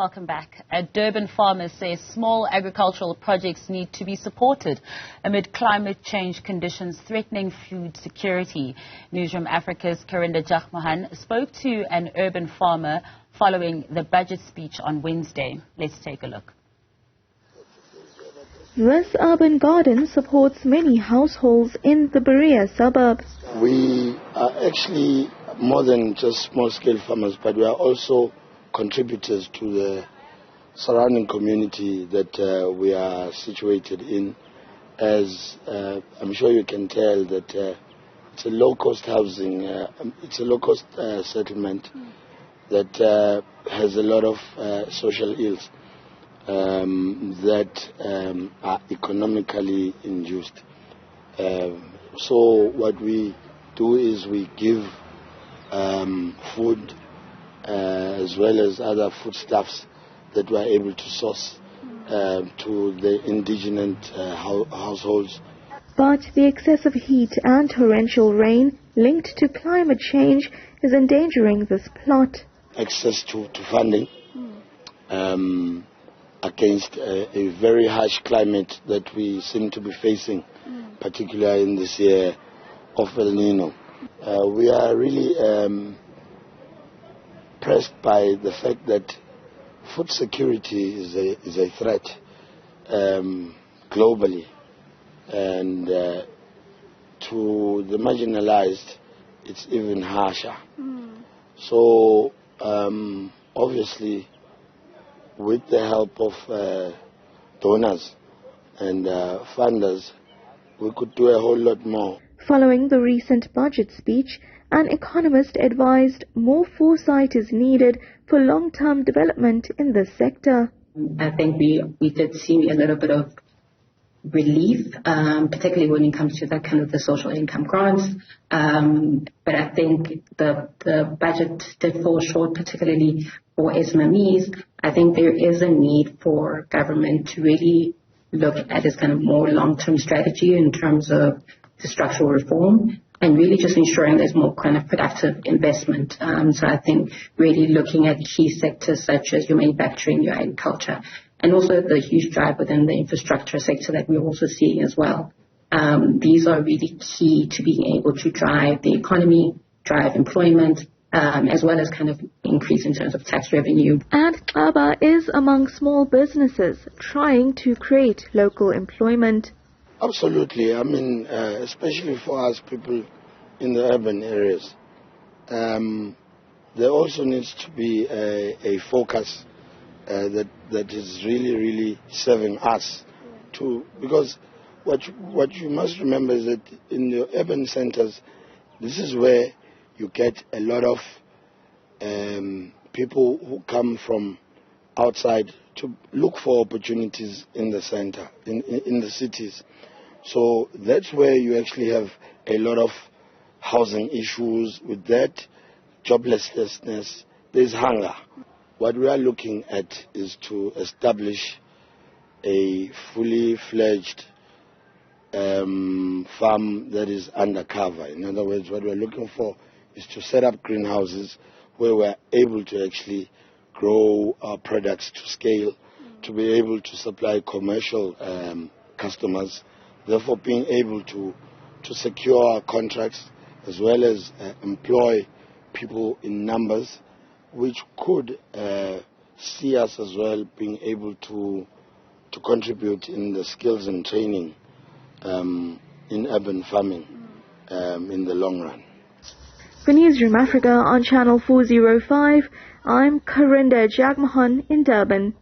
Welcome back. Durban farmers say small agricultural projects need to be supported amid climate change conditions threatening food security. Newzroom Afrika's Karinda Jagmohan spoke to an urban farmer following the budget speech on Wednesday. Let's take a look. This urban garden supports many households in the Berea suburbs. We are actually more than just small-scale farmers, but we are also contributors to the surrounding community that we are situated in. As I'm sure you can tell that it's a low-cost housing, it's a low-cost settlement that has a lot of social ills that are economically induced. So what we do is we give food as well as other foodstuffs that we are able to source to the indigenous households. But the excessive heat and torrential rain linked to climate change is endangering this plot. Access to funding against a very harsh climate that we seem to be facing, particularly in this year of El Nino. We are really pressed by the fact that food security is a threat globally, and to the marginalized it's even harsher. So obviously with the help of donors and funders, we could do a whole lot more. Following the recent budget speech, an economist advised more foresight is needed for long-term development in this sector. I think we did see a little bit of relief, particularly when it comes to that kind of the social income grants. But I think the budget did fall short, particularly for SMMEs. I think there is a need for government to really look at this kind of more long-term strategy in terms of the structural reform and really just ensuring there's more kind of productive investment. So I think really looking at key sectors such as your manufacturing, your agriculture, and also the huge drive within the infrastructure sector that we're also seeing as well. These are really key to being able to drive the economy, drive employment, as well as kind of increase in terms of tax revenue. And Aba is among small businesses trying to create local employment. Absolutely. I mean, especially for us people in the urban areas, there also needs to be a focus that is really serving us too. Because what you must remember is that in the urban centers, this is where you get a lot of people who come from outside to look for opportunities in the center, in the cities. So that's where you actually have a lot of housing issues. With that, joblessness, there's hunger. What we are looking at is to establish a fully fledged farm that is undercover. In other words, what we're looking for is to set up greenhouses where we're able to actually grow our products to scale, to be able to supply commercial customers, therefore being able to secure our contracts as well as employ people in numbers, which could see us as well being able to contribute in the skills and training in urban farming in the long run. For Newzroom Afrika on Channel 405, I'm Karinda Jagmohan in Durban.